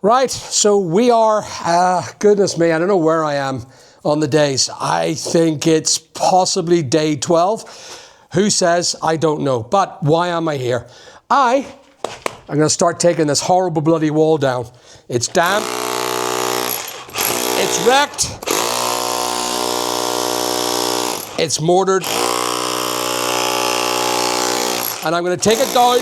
Right, so we are, goodness me, I don't know where I am on the days. I think it's possibly day 12. Who says? I don't know. But why am I here? I'm going to start taking this horrible bloody wall down. It's damp. It's wrecked. It's mortared. And I'm going to take it down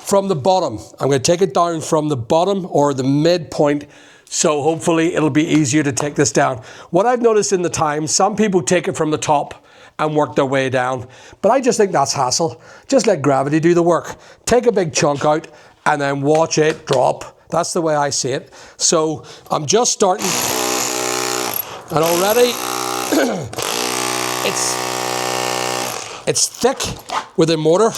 from the bottom. I'm going to take it down from the bottom or the midpoint, so hopefully it'll be easier to take this down. What I've noticed in the time, some people take it from the top and work their way down, but I just think that's hassle. Just let gravity do the work. Take a big chunk out and then watch it drop. That's the way I see it. So I'm just starting, and already it's thick with a mortar.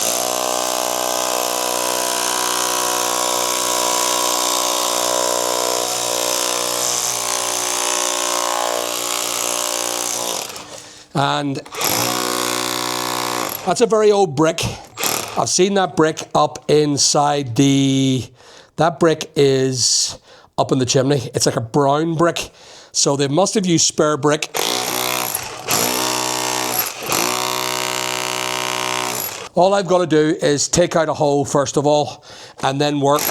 And that's a very old brick. I've seen that brick up inside that brick is up in the chimney. It's like a brown brick. So they must have used spare brick. All I've got to do is take out a hole first of all, and then work.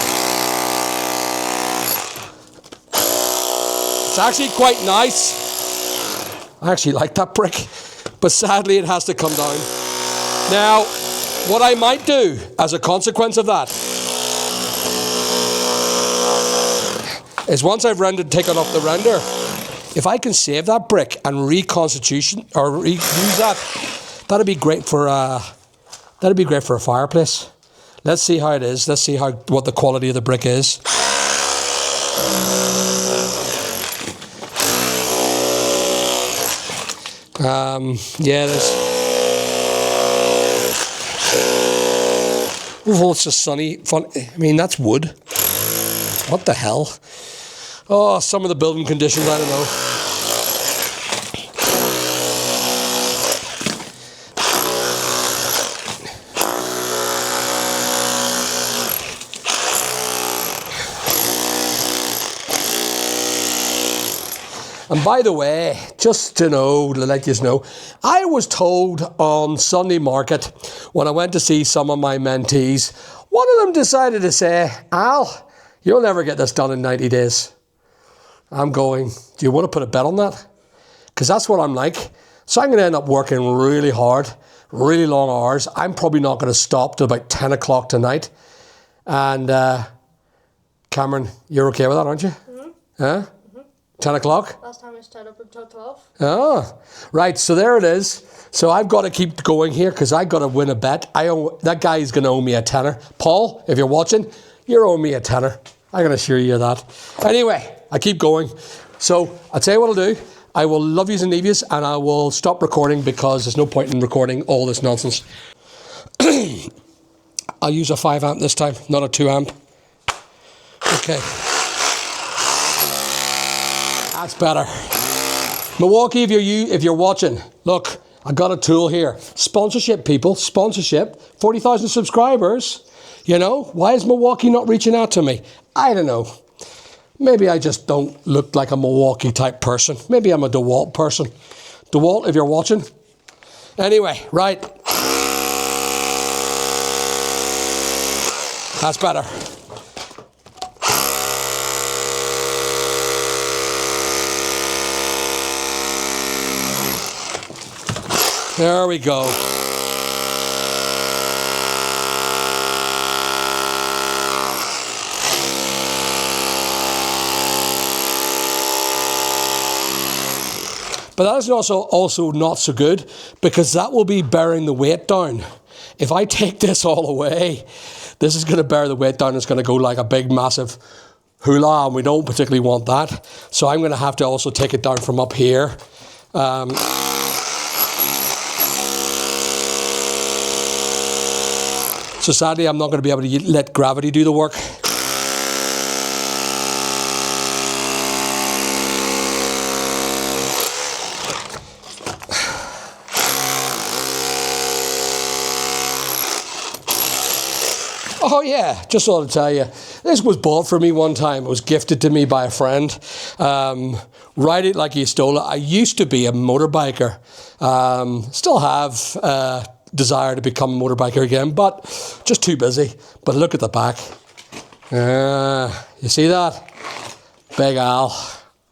It's actually quite nice. I actually like that brick, but sadly it has to come down. Now, what I might do as a consequence of that is once I've taken off the render, if I can save that brick and reconstitution or reuse that, that'd be great for a fireplace. Let's see how it is. Let's see what the quality of the brick is. Yeah, there's... Oh, it's just sunny. Fun. I mean, that's wood. What the hell? Oh, some of the building conditions, I don't know. And by the way, just to let you know, I was told on Sunday market when I went to see some of my mentees, one of them decided to say, Al, you'll never get this done in 90 days. I'm going, do you want to put a bet on that? Because that's what I'm like. So I'm going to end up working really hard, really long hours. I'm probably not going to stop till about 10 o'clock tonight. And Cameron, you're okay with that, aren't you? Mm-hmm. Huh? 10 o'clock? Last time I stayed up until 12. Oh, right. So there it is. So I've got to keep going here because I've got to win a bet. That guy is going to owe me a tenner. Paul, if you're watching, you're owing me a tenner. I can assure you of that. Anyway, I keep going. So I'll tell you what I'll do. I will love yous and leave yous, and I will stop recording because there's no point in recording all this nonsense. I'll use a 5 amp this time, not a 2 amp. Okay. That's better. Milwaukee, if you're watching, look, I got a tool here. Sponsorship, people, sponsorship. 40,000 subscribers. You know, why is Milwaukee not reaching out to me? I don't know. Maybe I just don't look like a Milwaukee type person. Maybe I'm a DeWalt person. DeWalt, if you're watching. Anyway, right. That's better. There we go. But that is also not so good because that will be bearing the weight down. If I take this all away, this is going to bear the weight down. It's going to go like a big, massive hula, and we don't particularly want that. So I'm going to have to also take it down from up here. So sadly, I'm not going to be able to let gravity do the work. Oh yeah, just thought I'd tell you, This was bought for me one time. It was gifted to me by a friend. Ride it like you stole it. I used to be a motorbiker. Still have desire to become a motorbiker again, but just too busy. But look at the back. You see that? Big Al.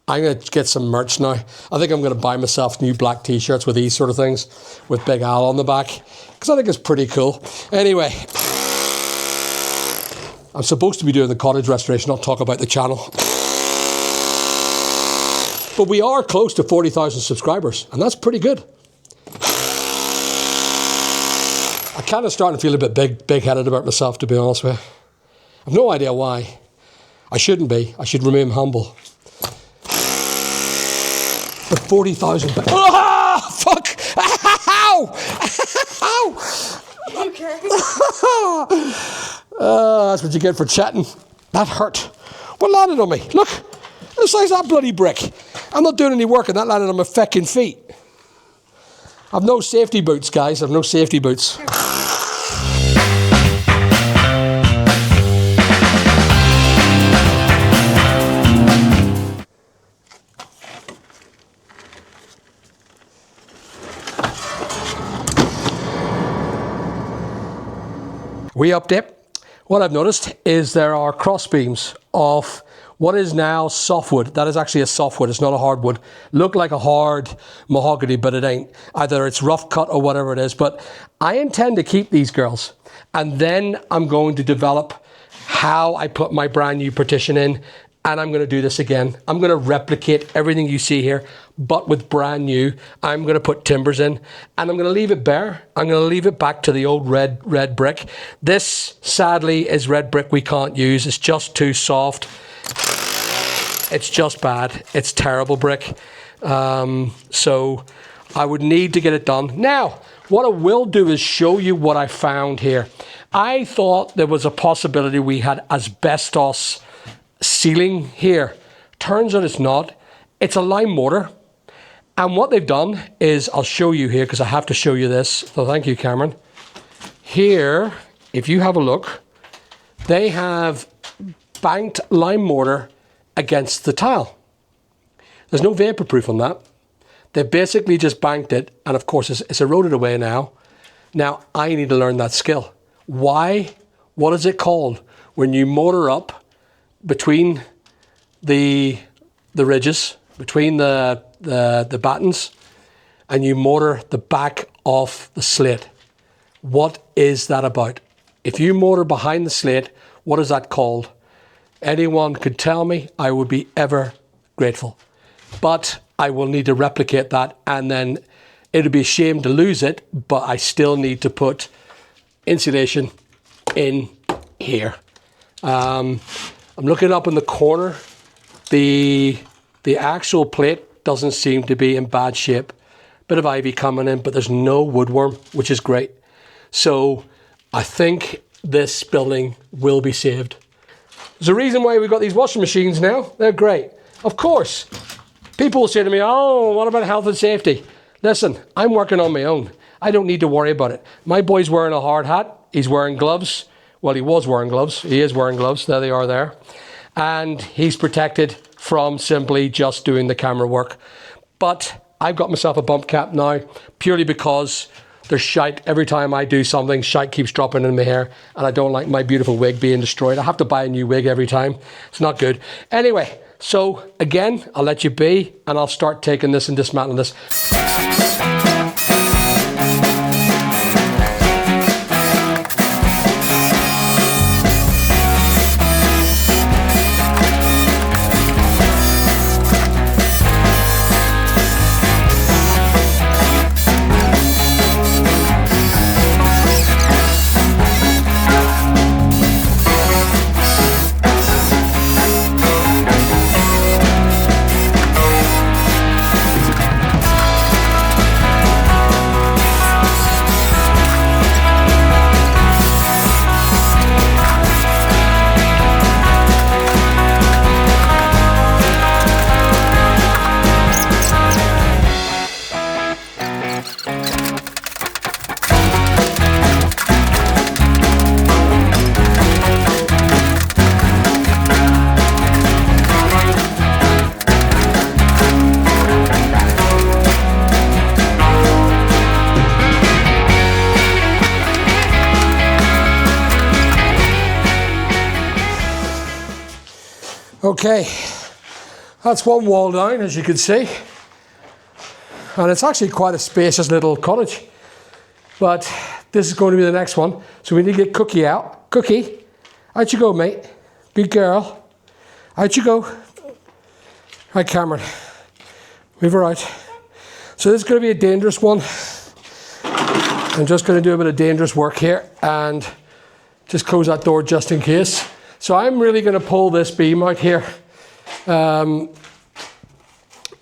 I'm going to get some merch now. I think I'm going to buy myself new black t-shirts with these sort of things with Big Al on the back because I think it's pretty cool. Anyway, I'm supposed to be doing the cottage restoration, not talk about the channel. But we are close to 40,000 subscribers, and that's pretty good. I kind of starting to feel a bit big-headed about myself, to be honest with you. I've no idea why. I shouldn't be. I should remain humble. But 40,000... Ah! Fuck! Ow! Ow! Okay. That's what you get for chatting. That hurt. What landed on me? Look. The size of that bloody brick. I'm not doing any work and that landed on my fucking feet. I've no safety boots, guys. I've no safety boots. We update. What I've noticed is there are cross beams of what is now softwood. That is actually a softwood. It's not a hardwood. Look like a hard mahogany, but it ain't. Either it's rough cut or whatever it is. But I intend to keep these girls. And then I'm going to develop how I put my brand new partition in. And I'm going to do this again. I'm going to replicate everything you see here, but with brand new. I'm going to put timbers in and I'm going to leave it bare. I'm going to leave it back to the old red brick. This, sadly, is red brick we can't use. It's just too soft. It's just bad. It's terrible brick. So I would need to get it done. Now, what I will do is show you what I found here. I thought there was a possibility we had asbestos ceiling here. Turns out it's not. It's a lime mortar. And what they've done is, I'll show you here because I have to show you this. So thank you, Cameron. Here, if you have a look, they have banked lime mortar against the tile. There's no vapor proof on that. They basically just banked it, and of course it's eroded away now. Now I need to learn that skill. Why? What is it called when you mortar up between the ridges, between the battens, and you mortar the back of the slate? What is that about? If you mortar behind the slate, what is that called? Anyone could tell me, I would be ever grateful. But I will need to replicate that, and then it'd be a shame to lose it, but I still need to put insulation in here. I'm looking up in the corner. The actual plate doesn't seem to be in bad shape. Bit of ivy coming in, but there's no woodworm, which is great. So I think this building will be saved. There's a reason why we've got these washing machines now. They're great. Of course, people will say to me, oh, what about health and safety? Listen, I'm working on my own. I don't need to worry about it. My boy's wearing a hard hat. He's wearing gloves. Well, he was wearing gloves. He is wearing gloves. There they are there. And he's protected from simply just doing the camera work. But I've got myself a bump cap now purely because there's shite. Every time I do something, shite keeps dropping in my hair. And I don't like my beautiful wig being destroyed. I have to buy a new wig every time. It's not good. Anyway, so again, I'll let you be and I'll start taking this and dismantling this. Okay, that's one wall down, as you can see. And it's actually quite a spacious little cottage. But this is going to be the next one. So we need to get Cookie out. Cookie, out you go, mate. Good girl. Out you go. Right, Cameron. Move her out. So this is going to be a dangerous one. I'm just going to do a bit of dangerous work here and just close that door just in case. So I'm really going to pull this beam out here. And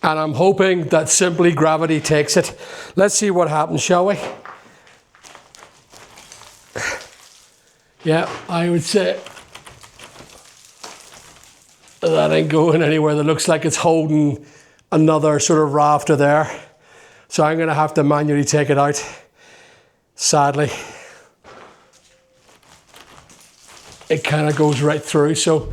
I'm hoping that simply gravity takes it. Let's see what happens, shall we? Yeah, I would say that ain't going anywhere. That looks like it's holding another sort of rafter there. So I'm going to have to manually take it out, sadly. It kind of goes right through, so.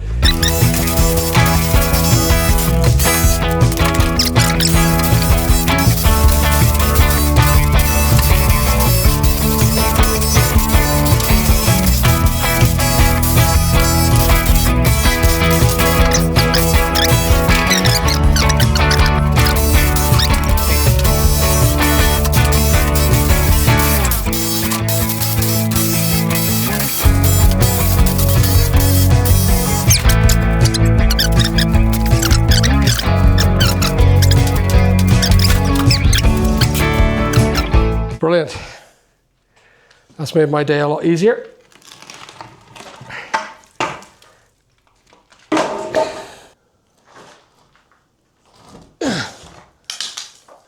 Brilliant. That's made my day a lot easier.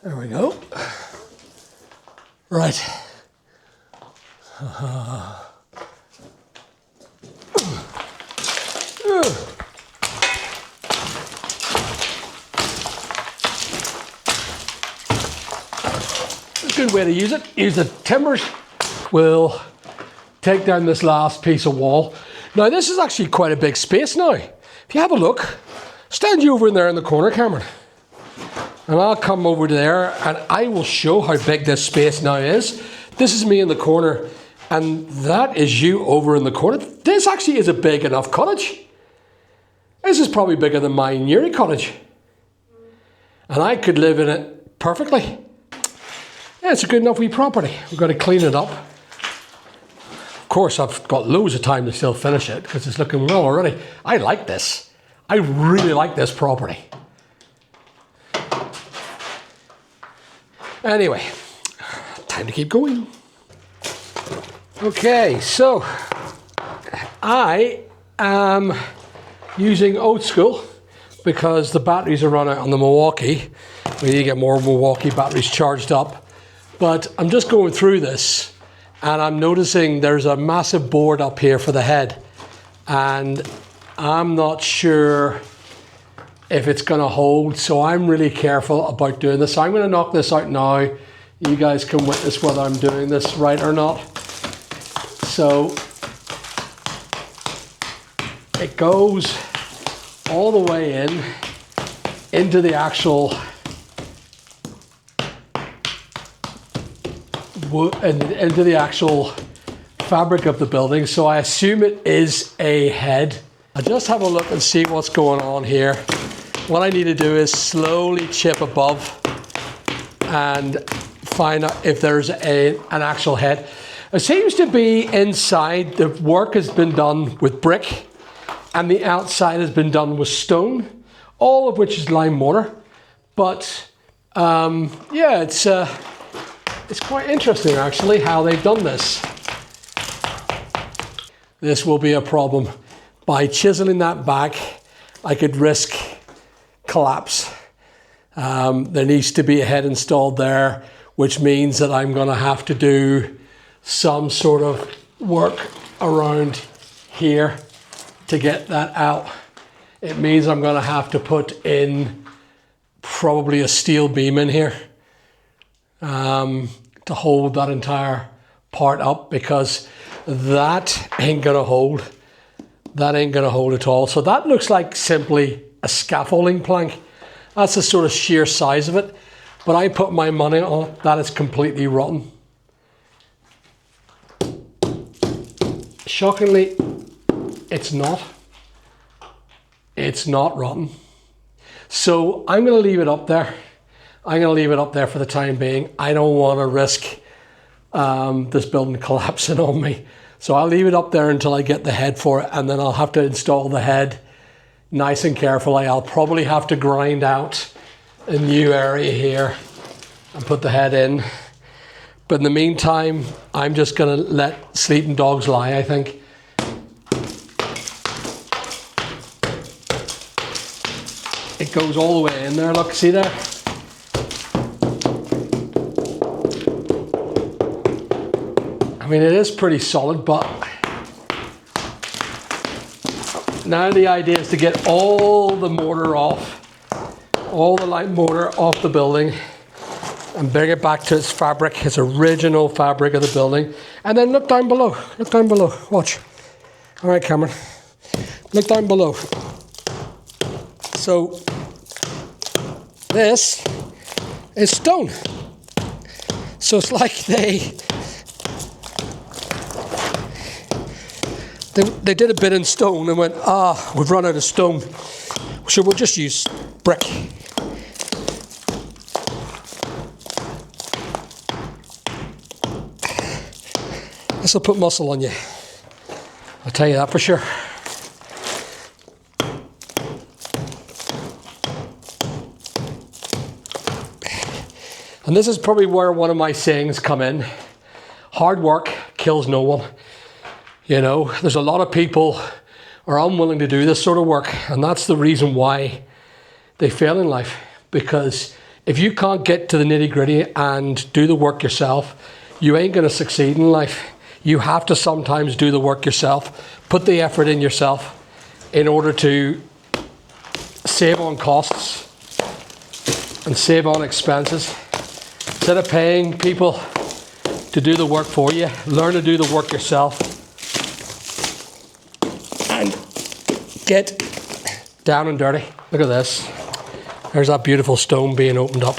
There we go. Right. Good way to use it. Use the timbers. We'll take down this last piece of wall. Now this is actually quite a big space now. If you have a look, stand you over in there in the corner, Cameron. And I'll come over there and I will show how big this space now is. This is me in the corner and that is you over in the corner. This actually is a big enough cottage. This is probably bigger than my Newry cottage. And I could live in it perfectly. Yeah, it's a good enough wee property. We've got to clean it up. Of course, I've got loads of time to still finish it because it's looking well already. I like this. I really like this property. Anyway, time to keep going. Okay, so I am using old school because the batteries are run out on the Milwaukee. We need to get more Milwaukee batteries charged up. But I'm just going through this and I'm noticing there's a massive board up here for the head. And I'm not sure if it's going to hold. So I'm really careful about doing this. So I'm going to knock this out now. You guys can witness whether I'm doing this right or not. So it goes all the way into the actual into the actual fabric of the building. So I assume it is a head. I just have a look and see what's going on here. What I need to do is slowly chip above and find out if there's an actual head. It seems to be inside. The work has been done with brick and the outside has been done with stone, all of which is lime mortar. But yeah, it's quite interesting actually how they've done this. This will be a problem. By chiseling that back, I could risk collapse. There needs to be a head installed there, which means that I'm going to have to do some sort of work around here to get that out. It means I'm going to have to put in probably a steel beam in here to hold that entire part up, because that ain't going to hold. That ain't going to hold at all. So that looks like simply a scaffolding plank. That's the sort of sheer size of it. But I put my money on it. That is completely rotten. Shockingly, it's not. it's not rotten. So I'm going to leave it up there. I'm going to leave it up there for the time being. I don't want to risk this building collapsing on me. So I'll leave it up there until I get the head for it, and then I'll have to install the head nice and carefully. I'll probably have to grind out a new area here and put the head in. But in the meantime, I'm just going to let sleeping dogs lie, I think. It goes all the way in there, look, see there? I mean, it is pretty solid, but now the idea is to get all the mortar off, all the light mortar off the building, and bring it back to its fabric, its original fabric of the building. And then look down below, watch. All right, Cameron, look down below. So this is stone. So it's like they did a bit in stone and went, we've run out of stone, so we'll just use brick. This will put muscle on you, I'll tell you that for sure. And this is probably where one of my sayings come in. Hard work kills no one. You know, there's a lot of people are unwilling to do this sort of work, and that's the reason why they fail in life. Because if you can't get to the nitty-gritty and do the work yourself, you ain't going to succeed in life. You have to sometimes do the work yourself, put the effort in yourself in order to save on costs and save on expenses. Instead of paying people to do the work for you, learn to do the work yourself and get down and dirty. Look at this. There's that beautiful stone being opened up.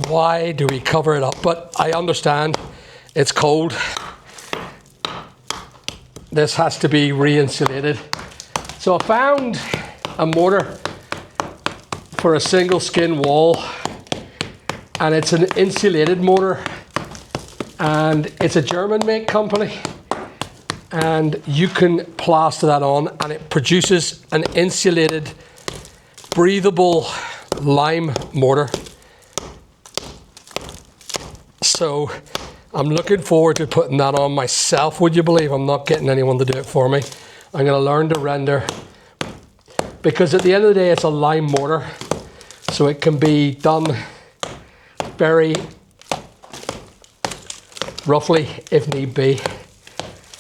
Why do we cover it up? But I understand it's cold. This has to be re-insulated. So I found a mortar for a single skin wall, and it's an insulated mortar, and it's a German make company, and you can plaster that on and it produces an insulated breathable lime mortar. So I'm looking forward to putting that on myself. Would you believe I'm not getting anyone to do it for me? I'm going to learn to render, because at the end of the day it's a lime mortar, so it can be done very roughly if need be.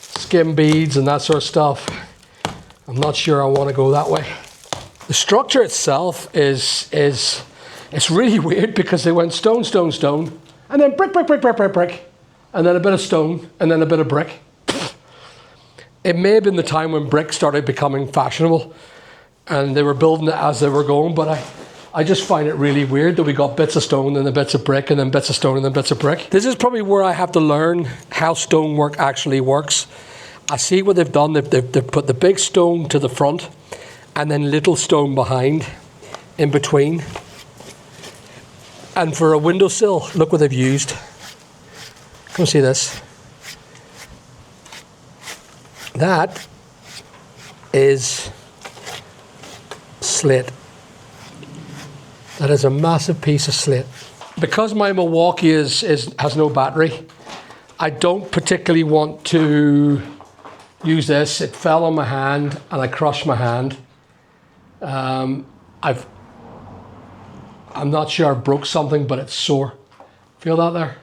Skim beads and that sort of stuff, I'm not sure I want to go that way. The structure itself is it's really weird, because they went stone, stone, stone, and then brick, brick, brick, brick, brick, brick, and then a bit of stone, and then a bit of brick. It may have been the time when brick started becoming fashionable and they were building it as they were going, but I just find it really weird that we got bits of stone and then bits of brick and then bits of stone and then bits of brick. This is probably where I have to learn how stonework actually works. I see what they've done. They've put the big stone to the front and then little stone behind, in between. And for a windowsill, look what they've used. Come see this. That is slate. That is a massive piece of slate. Because my Milwaukee has no battery, I don't particularly want to use this. It fell on my hand and I crushed my hand. I'm not sure I broke something, but it's sore. Feel that there?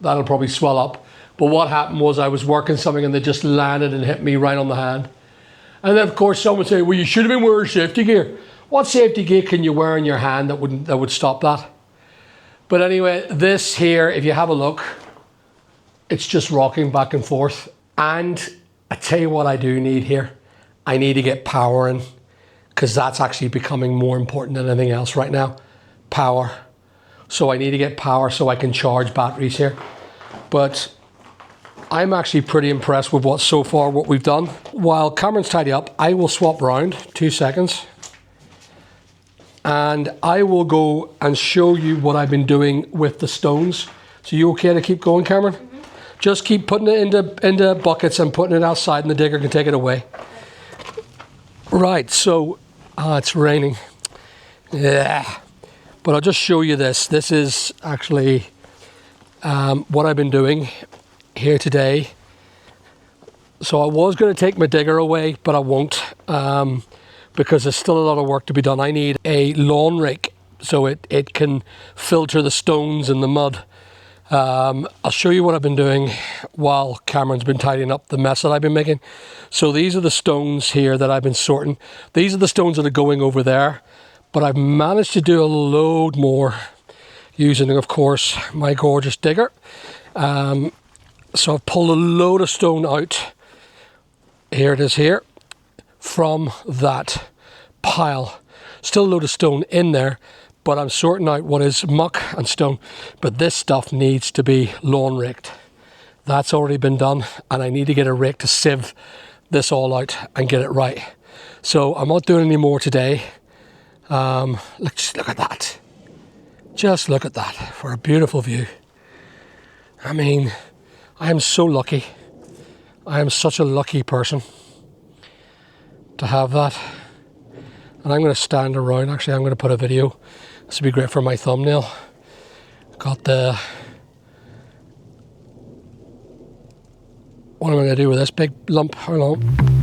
That'll probably swell up. But what happened was I was working something and they just landed and hit me right on the hand. And then of course someone say, well, you should have been wearing safety gear. What safety gear can you wear in your hand that would stop that? But anyway, this here, if you have a look, it's just rocking back and forth. And I tell you what I do need here. I need to get power in, because that's actually becoming more important than anything else right now. Power. So I need to get power so I can charge batteries here. But I'm actually pretty impressed with what we've done. While Cameron's tidy up, I will swap round 2 seconds. And I will go and show you what I've been doing with the stones. So you okay to keep going, Cameron? Mm-hmm. Just keep putting it into buckets and putting it outside, and the digger can take it away. Right, so it's raining. Yeah. But I'll just show you this. This is actually what I've been doing here today. So I was going to take my digger away, but I won't, because there's still a lot of work to be done. I need a lawn rake so it can filter the stones and the mud. I'll show you what I've been doing while Cameron's been tidying up the mess that I've been making. So these are the stones here that I've been sorting. These are the stones that are going over there, but I've managed to do a load more using, of course, my gorgeous digger. So I've pulled a load of stone out. Here it is here, from that pile. Still a load of stone in there, but I'm sorting out what is muck and stone. But this stuff needs to be lawn raked. That's already been done, and I need to get a rake to sieve this all out and get it right. So I'm not doing any more today. Just look at that. Just look at that for a beautiful view. I mean, I am so lucky. I am such a lucky person to have that. And I'm going to stand around. Actually, I'm going to put a video. This would be great for my thumbnail. Got the... What am I going to do with this big lump? Hold on.